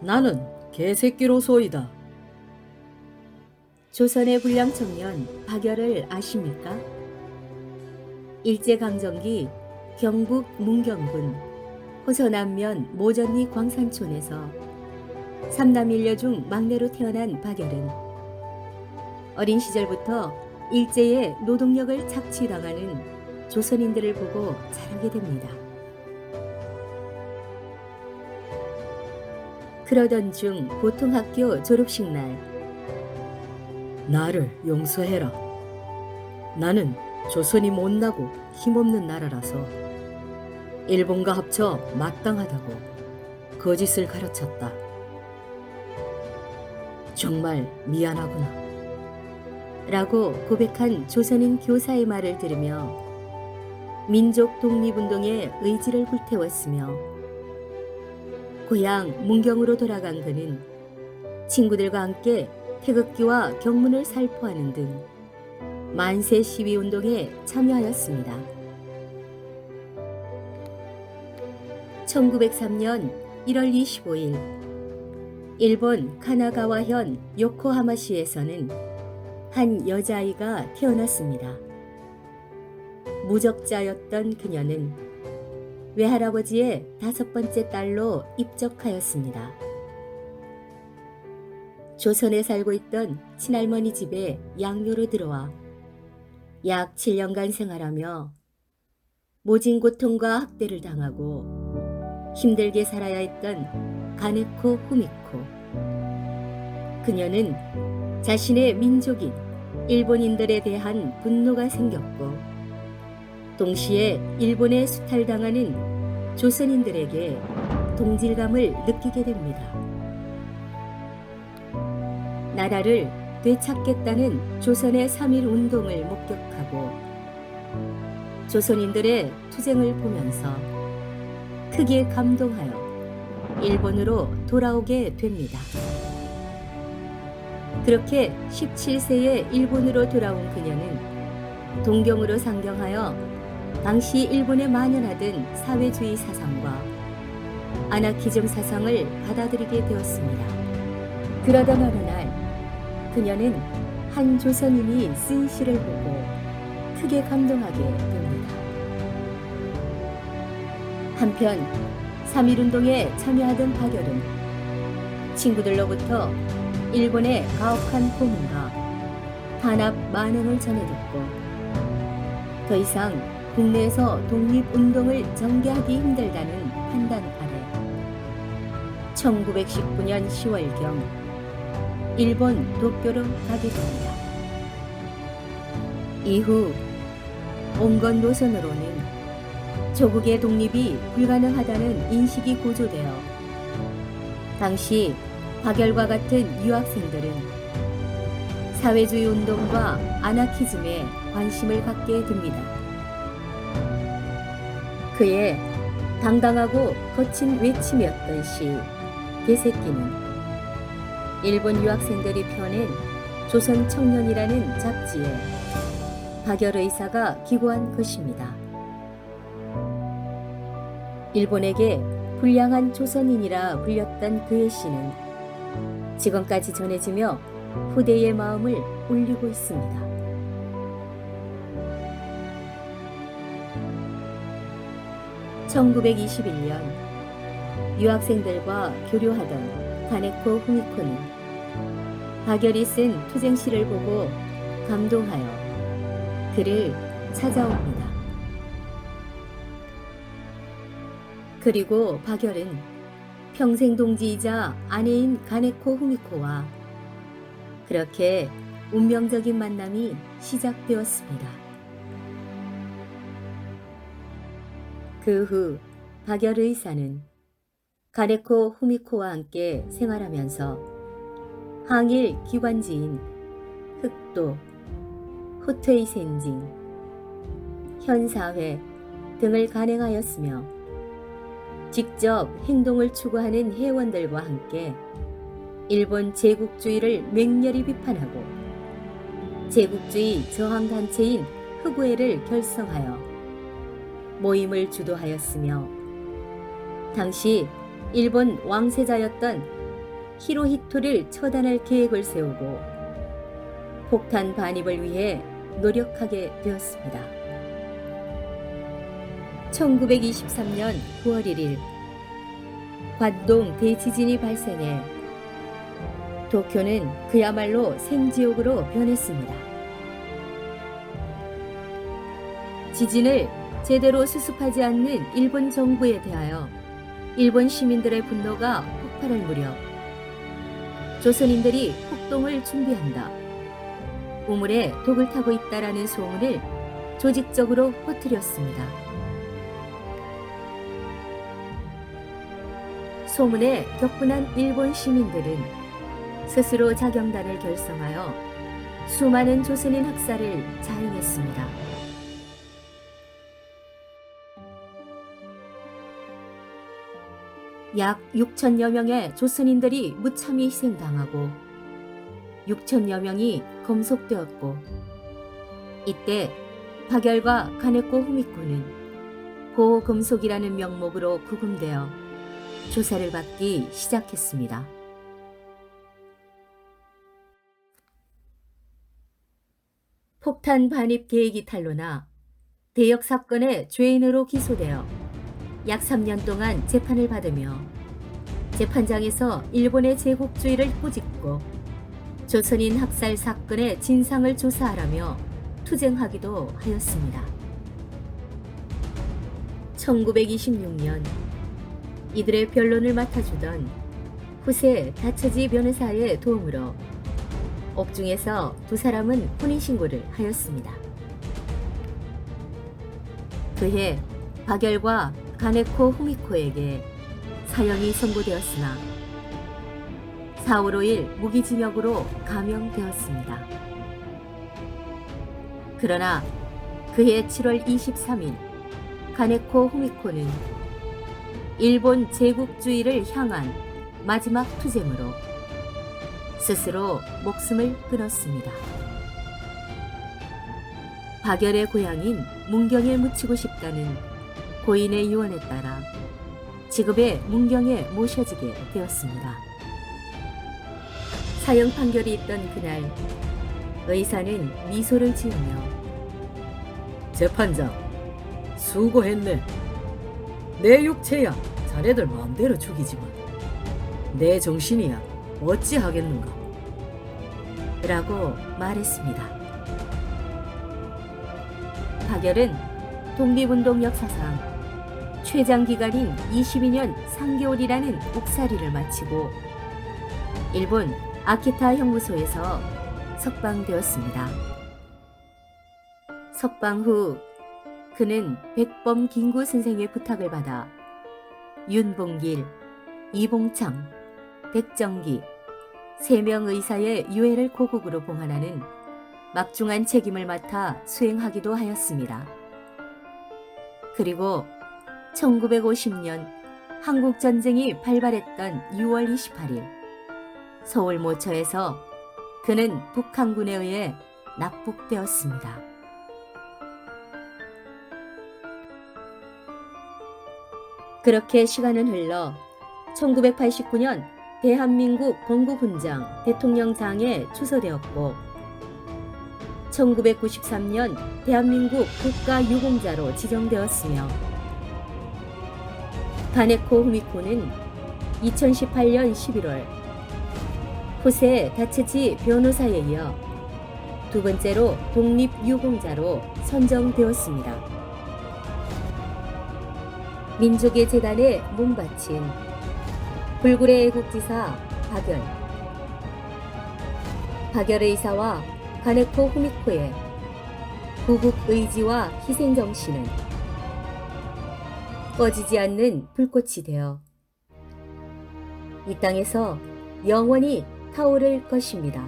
나는 개새끼로소이다. 조선의 불량 청년 박열을 아십니까? 일제강점기 경북 문경군 호서남면 모전리 광산촌에서 삼남 일녀 중 막내로 태어난 박열은 어린 시절부터 일제의 노동력을 착취당하는 조선인들을 보고 자라게 됩니다. 그러던 중 보통학교 졸업식 날 나를 용서해라. 나는 조선이 못나고 힘없는 나라라서 일본과 합쳐 마땅하다고 거짓을 가르쳤다. 정말 미안하구나. 라고 고백한 조선인 교사의 말을 들으며 민족 독립운동의 의지를 불태웠으며 고향 문경으로 돌아간 그는 친구들과 함께 태극기와 경문을 살포하는 등 만세 시위 운동에 참여하였습니다. 1903년 1월 25일 일본 카나가와현 요코하마시에서는 한 여자아이가 태어났습니다. 무적자였던 그녀는 외할아버지의 5번째 딸로 입적하였습니다. 조선에 살고 있던 친할머니 집에 양료로 들어와 약 7년간 생활하며 모진 고통과 학대를 당하고 힘들게 살아야 했던 가네코 후미코. 그녀는 자신의 민족인 일본인들에 대한 분노가 생겼고 동시에 일본에 수탈당하는 조선인들에게 동질감을 느끼게 됩니다. 나라를 되찾겠다는 조선의 3.1 운동을 목격하고 조선인들의 투쟁을 보면서 크게 감동하여 일본으로 돌아오게 됩니다. 그렇게 17세에 일본으로 돌아온 그녀는 동경으로 상경하여 당시 일본에 만연하던 사회주의 사상과 아나키즘 사상을 받아들이게 되었습니다. 그러던 어느 날 그녀는 한 조선인이 쓴 시를 보고 크게 감동하게 됩니다. 한편 3.1운동에 참여하던 박열은 친구들로부터 일본의 가혹한 고문과 탄압 만행을 전해 듣고 더 이상 국내에서 독립운동을 전개하기 힘들다는 판단 아래 1919년 10월경 일본 도쿄로 가게 됩니다. 이후 온것 노선으로는 조국의 독립이 불가능하다는 인식이 고조되어 당시 박열과 같은 유학생들은 사회주의 운동과 아나키즘에 관심을 갖게 됩니다. 그의 당당하고 거친 외침이었던 시 개새끼는 일본 유학생들이 펴낸 조선 청년이라는 잡지에 박열 의사가 기고한 것입니다. 일본에게 불량한 조선인이라 불렸던 그의 시는 지금까지 전해지며 후대의 마음을 울리고 있습니다. (1921년) 유학생들과 교류하던 가네코 후미코는 박열이 쓴 투쟁시를 보고 감동하여 그를 찾아옵니다. 그리고 박열은 평생 동지이자 아내인 가네코 후미코와 그렇게 운명적인 만남이 시작되었습니다. 그 후 박열 의사는 가네코 후미코와 함께 생활하면서 항일 기관지인 흑도, 후퇴이센징, 현사회 등을 간행하였으며 직접 행동을 추구하는 회원들과 함께 일본 제국주의를 맹렬히 비판하고 제국주의 저항단체인 흑우회를 결성하여 모임을 주도하였으며 당시 일본 왕세자였던 히로히토를 처단할 계획을 세우고 폭탄 반입을 위해 노력하게 되었습니다. 1923년 9월 1일 관동 대지진이 발생해 도쿄는 그야말로 생지옥으로 변했습니다. 지진을 제대로 수습하지 않는 일본 정부에 대하여 일본 시민들의 분노가 폭발할 무렵 조선인들이 폭동을 준비한다, 우물에 독을 타고 있다라는 소문을 조직적으로 퍼뜨렸습니다. 소문에 격분한 일본 시민들은 스스로 자경단을 결성하여 수많은 조선인 학살을 자행했습니다. 약 6천여 명의 조선인들이 무참히 희생당하고 6천여 명이 검속되었고, 이때 박열과 가네코 후미코는 보호금속이라는 명목으로 구금되어 조사를 받기 시작했습니다. 폭탄 반입 계획이 탄로나 대역 사건의 죄인으로 기소되어 약 3년 동안 재판을 받으며 재판장에서 일본의 제국주의를 꾸짖고 조선인 학살 사건의 진상을 조사하라며 투쟁하기도 하였습니다. 1926년 이들의 변론을 맡아주던 후세 다처지 변호사의 도움으로 옥중에서 두 사람은 혼인신고를 하였습니다. 그해 박열과 가네코 후미코에게 사형이 선고되었으나 4월 5일 무기징역으로 감형되었습니다. 그러나 그해 7월 23일 가네코 후미코는 일본 제국주의를 향한 마지막 투쟁으로 스스로 목숨을 끊었습니다. 박열의 고향인 문경에 묻히고 싶다는 고인의 유언에 따라 지급의 문경에 모셔지게 되었습니다. 사형 판결이 있던 그날 의사는 미소를 지으며 재판장, 수고했네. 내 육체야 자네들 마음대로 죽이지만 내 정신이야 어찌하겠는가 라고 말했습니다. 박열은 독립운동 역사상 최장기간인 22년 3개월이라는 옥살이를 마치고 일본 아키타 형무소에서 석방되었습니다. 석방 후 그는 백범 김구 선생의 부탁을 받아 윤봉길, 이봉창, 백정기 3명 의사의 유해를 고국으로 봉환하는 막중한 책임을 맡아 수행하기도 하였습니다. 그리고 1950년 한국전쟁이 발발했던 6월 28일 서울 모처에서 그는 북한군에 의해 납북되었습니다. 그렇게 시간은 흘러 1989년 대한민국 건국훈장 대통령상에 추서되었고 1993년 대한민국 국가유공자로 지정되었으며 가네코 후미코는 2018년 11월 후세 다츠지 변호사에 이어 두 번째로 독립유공자로 선정되었습니다. 민족의 재단에 몸바친 불굴의 애국지사 박열 의사와 가네코 후미코의 구국 의지와 희생정신은 꺼지지 않는 불꽃이 되어 이 땅에서 영원히 타오를 것입니다.